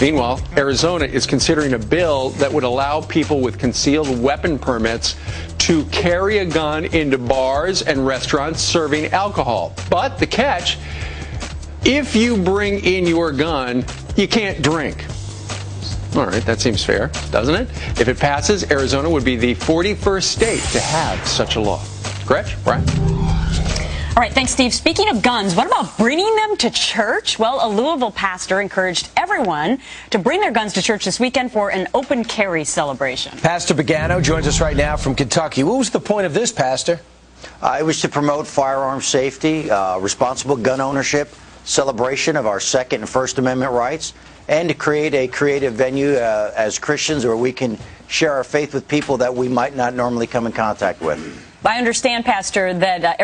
Meanwhile, Arizona is considering a bill that would allow people with concealed weapon permits to carry a gun into bars and restaurants serving alcohol. But the catch, if you bring in your gun, you can't drink. All right, that seems fair, doesn't it? If it passes, Arizona would be the 41st state to have such a law. Gretch, Brian? All right, thanks, Steve. Speaking of guns, what about bringing them to church? Well, a Louisville pastor encouraged everyone to bring their guns to church this weekend for an open carry celebration. Pastor Pagano joins us right now from Kentucky. What was the point of this, Pastor? It was to promote firearm safety, responsible gun ownership, celebration of our Second and First Amendment rights, and to create a creative venue as Christians where we can share our faith with people that we might not normally come in contact with. I understand, Pastor, that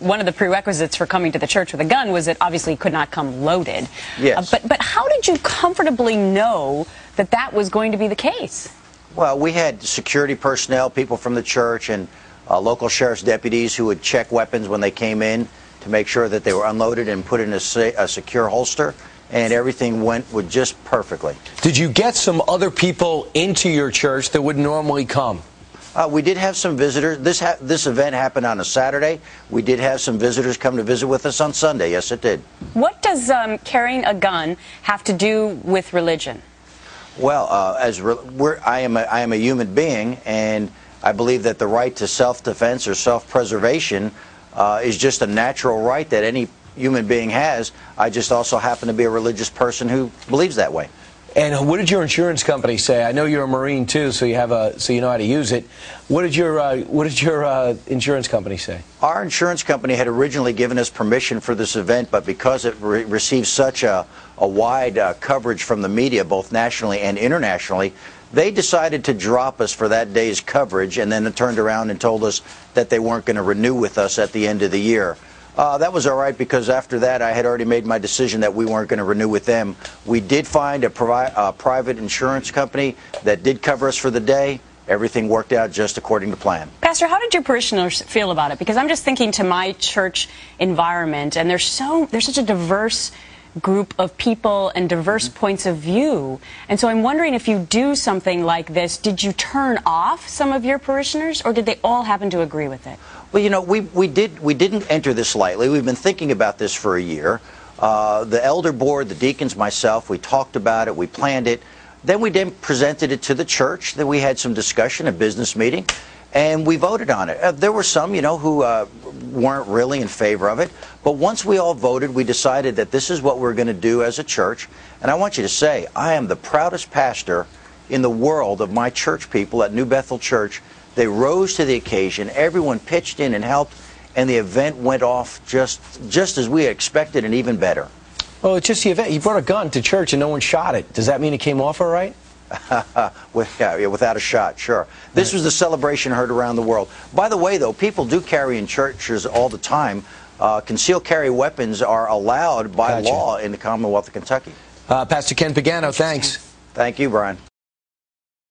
one of the prerequisites for coming to the church with a gun was it obviously could not come loaded. Yes. But how did you comfortably know that that was going to be the case? Well, we had security personnel, people from the church, and local sheriff's deputies who would check weapons when they came in to make sure that they were unloaded and put in a secure holster, and everything went just perfectly. Did you get some other people into your church that would normally come? We did have some visitors. This event happened on a Saturday. We did have some visitors come to visit with us on Sunday. Yes, it did. What does carrying a gun have to do with religion? Well, I am a human being, and I believe that the right to self-defense or self-preservation is just a natural right that any human being has. I just also happen to be a religious person who believes that way. And what did your insurance company say? I know you're a Marine too, so you know how to use it. What did your insurance company say? Our insurance company had originally given us permission for this event, but because it received such a wide coverage from the media, both nationally and internationally, they decided to drop us for that day's coverage, and then they turned around and told us that they weren't going to renew with us at the end of the year. That was all right, because after that I had already made my decision that we weren't going to renew with them. We did find a private insurance company that did cover us for the day. Everything worked out just according to plan. Pastor, how did your parishioners feel about it? Because I'm just thinking to my church environment, and there's such a diverse group of people and diverse points of view. And so I'm wondering, if you do something like this, did you turn off some of your parishioners, or did they all happen to agree with it? Well, you know, we didn't enter this lightly. We've been thinking about this for a year. The elder board, the deacons, myself, we talked about it, we planned it. Then we presented it to the church. Then we had some discussion, a business meeting, and we voted on it. There were some, you know, who weren't really in favor of it. But once we all voted, we decided that this is what we're going to do as a church. And I want you to say, I am the proudest pastor in the world of my church people at New Bethel Church. They rose to the occasion. Everyone pitched in and helped, and the event went off just as we expected, and even better. Well, it's just the event. You brought a gun to church and no one shot it. Does that mean it came off all right? Yeah, without a shot, sure. This was the celebration heard around the world. By the way, though, people do carry in churches all the time. Concealed carry weapons are allowed by law in the Commonwealth of Kentucky. Pastor Ken Pagano, thanks. Thank you, Brian.